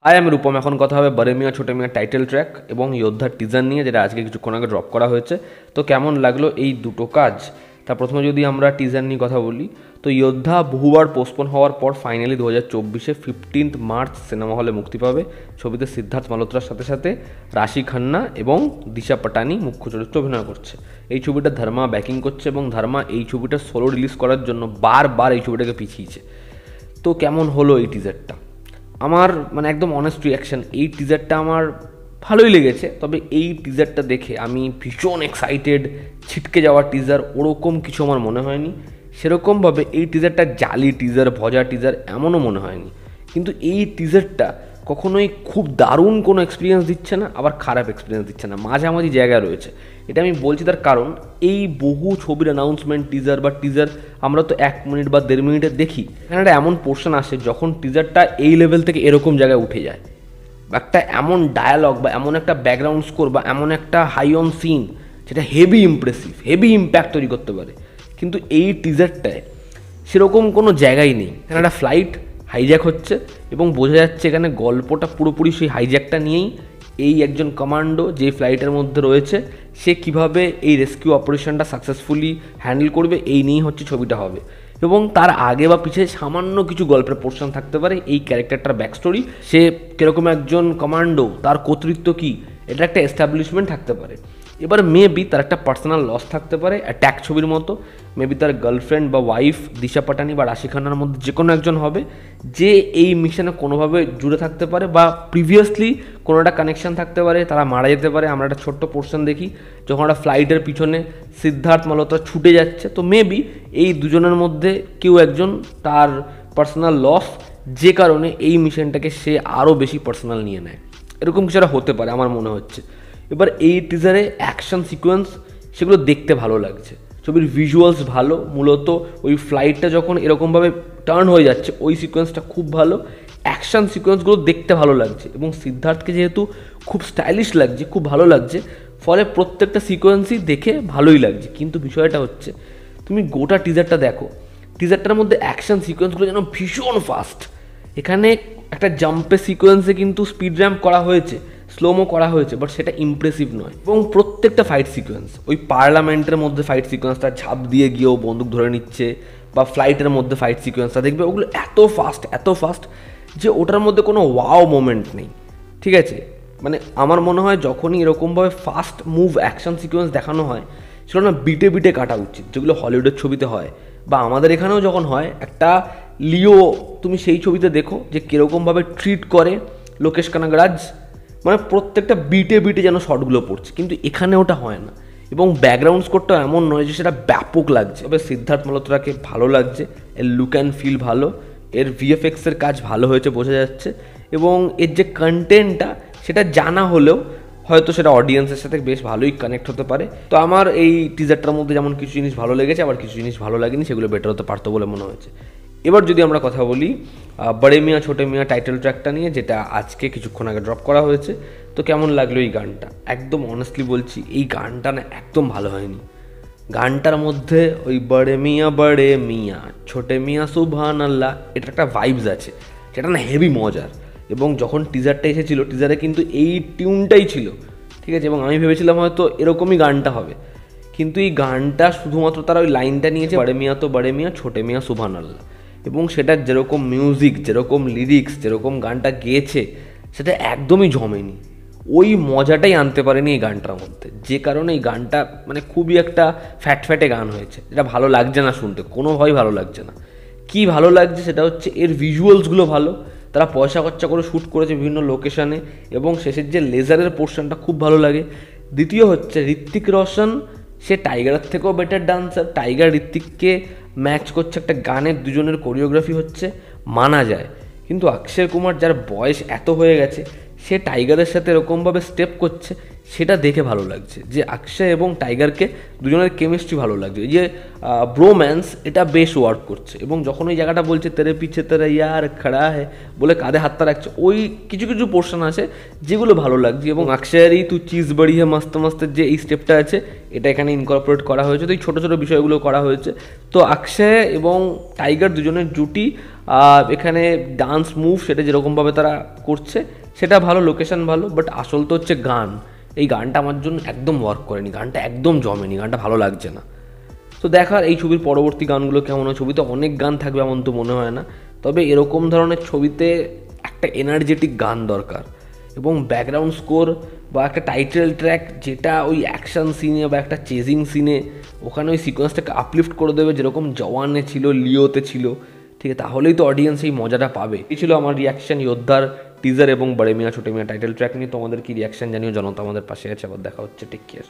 High, আমি রূপম। এখন কথা হবে বড়ে মিয়া ছোটে মিয়া টাইটেল ট্র্যাক এবং যোদ্ধার টিজার নিয়ে, যেটা আজকে কিছুক্ষণ আগে ড্রপ করা হয়েছে। তো কেমন লাগলো এই দুটো কাজ, তা প্রথমে যদি আমরা টিজার নিয়ে কথা বলি, তো যোদ্ধা বহুবার পোস্টপোন হওয়ার পর ফাইনালি 2024 15 মার্চ সিনেমা হলে মুক্তি পাবে। ছবিতে সিদ্ধার্থ মালহোত্রার সাথে সাথে রাশি খান্না এবং দিশা পাটানি মুখ্য চরিত্রে অভিনয় করছে। এই ছবিটা ধর্মা ব্যাকিং করছে এবং ধর্মা এই ছবিটা সোলো রিলিজ করার জন্য বারবার এই ছবিটাকে পিছিয়েছে। তো কেমন হলো এই টিজারটা? আমার একদম অনেস্ট রিয়াকশান, এই টিজারটা আমার ভালোই লেগেছে। তবে এই টিজারটা দেখে আমি ভীষণ এক্সাইটেড, ছিটকে যাওয়া টিজার ওরকম কিছু আমার মনে হয়নি। সেরকমভাবে এই টিজারটা জালি টিজার, ভজা টিজার এমনও মনে হয়নি। কিন্তু এই টিজারটা কখনোই খুব দারুণ কোনো এক্সপিরিয়েন্স দিচ্ছে না, আবার খারাপ এক্সপিরিয়েন্স দিচ্ছে না, মাঝামাঝি জায়গায় রয়েছে। এটা আমি বলছি তার কারণ, এই বহু ছবির অ্যানাউন্সমেন্ট টিজার আমরা তো 1 মিনিট বা 1.5 মিনিটের দেখি। এখানে একটা এমন পোর্শন আসে যখন টিজারটা এই লেভেল থেকে এরকম জায়গায় উঠে যায়, একটা এমন ডায়ালগ বা এমন একটা ব্যাকগ্রাউন্ড স্কোর বা এমন একটা হাই অন সিন যেটা হেভি ইমপ্রেসিভ, হেভি ইম্প্যাক্ট তৈরি করতে পারে। কিন্তু এই টিজারটায় সেরকম কোনো জায়গাই নেই। এখানে একটা ফ্লাইট হাইজ্যাক হচ্ছে এবং বোঝা যাচ্ছে এখানে গল্পটা পুরোপুরি সেই হাইজ্যাকটা নিয়েই। এই একজন কমান্ডো যে ফ্লাইটের মধ্যে রয়েছে, সে কিভাবে এই রেস্কিউ অপারেশনটা সাকসেসফুলি হ্যান্ডেল করবে, এই নিয়েই হচ্ছে ছবিটা হবে। এবং তার আগে বা পিছিয়ে সামান্য কিছু গল্পের পোর্শন থাকতে পারে, এই ক্যারেক্টারটার ব্যাক স্টোরি, সে কীরকম একজন কমান্ডো, তার কর্তৃত্ব কী, এটা একটা এস্টাবলিশমেন্ট থাকতে পারে। এবার মেবি তার একটা পার্সোনাল লস থাকতে পারে, অ্যাট্যাক ছবির মতো। মেবি তার গার্লফ্রেন্ড বা ওয়াইফ দিশা পাটানি বা রাশি খান্নার মধ্যে যে কোনো একজন হবে, যে এই মিশনে কোনোভাবে জুড়ে থাকতে পারে বা প্রিভিয়াসলি কোনো একটা কানেকশান থাকতে পারে, তারা মারা যেতে পারে। আমরা একটা ছোট্ট পোর্শন দেখি যখন একটা ফ্লাইটের পিছনে সিদ্ধার্থ মালহোত্রা ছুটে যাচ্ছে, তো মেবি এই দুজনের মধ্যে কেউ একজন তার পার্সোনাল লস, যে কারণে এই মিশনটাকে সে আরও বেশি পার্সোনাল নিয়ে নেয়। এরকম কিছু একটা হতে পারে আমার মনে হচ্ছে। এবার এই টিজারে অ্যাকশন সিকোয়েন্স, সেগুলো দেখতে ভালো লাগছে, ছবির ভিজুয়ালস ভালো। মূলত ওই ফ্লাইটটা যখন এরকমভাবে টার্ন হয়ে যাচ্ছে, ওই সিকোয়েন্সটা খুব ভালো, অ্যাকশন সিকোয়েন্সগুলো দেখতে ভালো লাগছে। এবং সিদ্ধার্থকে যেহেতু খুব স্টাইলিশ লাগছে, খুব ভালো লাগছে, ফলে প্রত্যেকটা সিকোয়েন্সই দেখে ভালোই লাগছে। কিন্তু বিষয়টা হচ্ছে, তুমি গোটা টিজারটা দেখো, টিজারটার মধ্যে অ্যাকশন সিকোয়েন্সগুলো যেন ভীষণ ফাস্ট। এখানে একটা জাম্পের সিকোয়েন্সে কিন্তু স্পিড র্যাম্প করা হয়েছে, স্লোমো করা হয়েছে, বাট সেটা ইমপ্রেসিভ নয়। এবং প্রত্যেকটা ফাইট সিকোয়েন্স, ওই পার্লামেন্টের মধ্যে ফাইট সিকোয়েন্সটা ঝাঁপ দিয়ে গিয়েও বন্দুক ধরে নিচ্ছে, বা ফ্লাইটের মধ্যে ফাইট সিকোয়েন্সটা দেখবে, ওগুলো এত ফাস্ট যে ওটার মধ্যে কোনো ওয়াও মোমেন্ট নেই। ঠিক আছে, আমার মনে হয় যখনই এরকমভাবে ফাস্ট মুভ অ্যাকশন সিকোয়েন্স দেখানো হয়, সেটা না বিটে বিটে কাটা উচিত, যেগুলো হলিউডের ছবিতে হয় বা আমাদের এখানেও যখন হয়। একটা লিও তুমি সেই ছবিতে দেখো যে কীরকমভাবে ট্রিট করে লোকেশ কানাগরাজ, প্রত্যেকটা বিটে বিটে যেন শটগুলো পড়ছে, কিন্তু এখানে ওটা হয় না। এবং ব্যাকগ্রাউন্ড স্কোরটা এমন নয় যে সেটা ব্যাপক লাগছে। তবে সিদ্ধার্থ মালহোত্রাকে ভালো লাগছে, এর লুক অ্যান্ড ফিল ভালো, এর ভিএফএক্সের কাজ ভালো হয়েছে বোঝা যাচ্ছে। এবং এর যে কন্টেন্টটা, সেটা জানা হলেও হয়তো সেটা অডিয়েন্সের সাথে বেশ ভালোই কানেক্ট হতে পারে। তো আমার এই টিজারটার মধ্যে যেমন কিছু জিনিস ভালো লেগেছে, আবার কিছু জিনিস ভালো লাগেনি, সেগুলো বেটার হতে পারতো বলে মনে হয়েছে। এবার যদি আমরা কথা বলি বড়ে মিয়া ছোটে মিয়া টাইটেল ট্র্যাকটা নিয়ে, যেটা আজকে কিছুক্ষণ আগে ড্রপ করা হয়েছে, তো কেমন লাগলো এই গানটা? একদম অনেস্টলি বলছি, এই গানটা না একদম ভালো হয়নি। গানটার মধ্যে ওই বড়ে মিয়া ছোটে মিয়া সুবহান আল্লাহ, এটা একটা ভাইবস আছে, সেটা না হেভি মজার। এবং যখন টিজারটা এসেছিলো, টিজারে কিন্তু এই টিউনটাই ছিল, ঠিক আছে। এবং আমি ভেবেছিলাম হয়তো এরকমই গানটা হবে, কিন্তু এই গানটা শুধুমাত্র তারা ওই লাইনটা নিয়েছে, বড়ে মিয়া তো বড়ে মিয়া ছোটে মিয়া সুবহান আল্লাহ। এবং সেটার যেরকম মিউজিক, যেরকম লিরিক্স, যেরকম গানটা গেয়েছে, সেটা একদমই জমেনি। ওই মজাটাই আনতে পারেনি এই গানটার মধ্যে, যে কারণে এই গানটা খুবই একটা ফ্যাটে গান হয়েছে, যেটা ভালো লাগছে না শুনতে, কোনোভাবেই ভালো লাগছে না। কি ভালো লাগছে সেটা হচ্ছে এর ভিজুয়ালসগুলো ভালো, তারা পয়সা খরচা করে শ্যুট করেছে বিভিন্ন লোকেশানে, এবং শেষের যে লেজারের পোর্শনটা খুব ভালো লাগে। দ্বিতীয় হচ্ছে ঋত্বিক রোশন, সে টাইগারের থেকেও বেটার ডান্সার। টাইগার ঋত্বিককে ম্যাচ করছে একটা গানের, দুজনের কোরিওগ্রাফি হচ্ছে, মানা যায়। কিন্তু অক্ষয় কুমার, যার বয়স এত হয়ে গেছে, সে টাইগারের সাথে এরকমভাবে স্টেপ করছে, সেটা দেখে ভালো লাগছে যে অক্ষয় এবং টাইগারকে দুজনের কেমিস্ট্রি ভালো লাগছে, এই যে ব্রোম্যান্স এটা বেশ ওয়ার্ক করছে। এবং যখন ওই জায়গাটা বলছে তেরে পিছে তেরা ইয়ার খাড়া হে বলে কাঁধে হাতটা রাখছে, ওই কিছু কিছু পোর্শন আছে যেগুলো ভালো লাগছে। এবং অক্ষয়েরই তু চিজ বাড়িয়ে মাস্ত মাস্তের যে এই স্টেপটা আছে এটা এখানে ইনকর্পোরেট করা হয়েছে, তো এই ছোটো ছোটো বিষয়গুলো করা হয়েছে। তো অক্ষয় এবং টাইগার দুজনের জুটি এখানে ডান্স মুভ সেটা যেরকমভাবে তারা করছে সেটা ভালো, লোকেশন ভালো, বাট আসল তো হচ্ছে গান। এই গানটা আমার জন্য একদম ওয়ার্ক করেনি, গানটা একদম জমেনি, গানটা ভালো লাগছে না। তো দেখার এই ছবির পরবর্তী গানগুলো কেমন হয়। ছবিতে অনেক গান থাকবে এমন তো মনে হয় না, তবে এরকম ধরনের ছবিতে একটা এনার্জেটিক গান দরকার এবং ব্যাকগ্রাউন্ড স্কোর বা একটা টাইটেল ট্র্যাক যেটা ওই অ্যাকশন সিনে বা একটা চেজিং সিনে ওখানে ওই সিকোয়েন্সটাকে আপলিফ্ট করে দেবে, যেরকম জওয়ানে ছিল, লিওতে ছিল, ঠিক আছে, তাহলেই তো অডিয়েন্স এই মজাটা পাবে। এই ছিল আমার রিয়াকশন যোদ্ধার টিজার এবং বড়ে মিয়া ছোটে মিয়া টাইটেল ট্র্যাক নিয়ে। তোমাদের কি রিয়াকশন জানিও, জনতা আমাদের পাশে আছে। আবার দেখা হচ্ছে, টেক কেয়ার।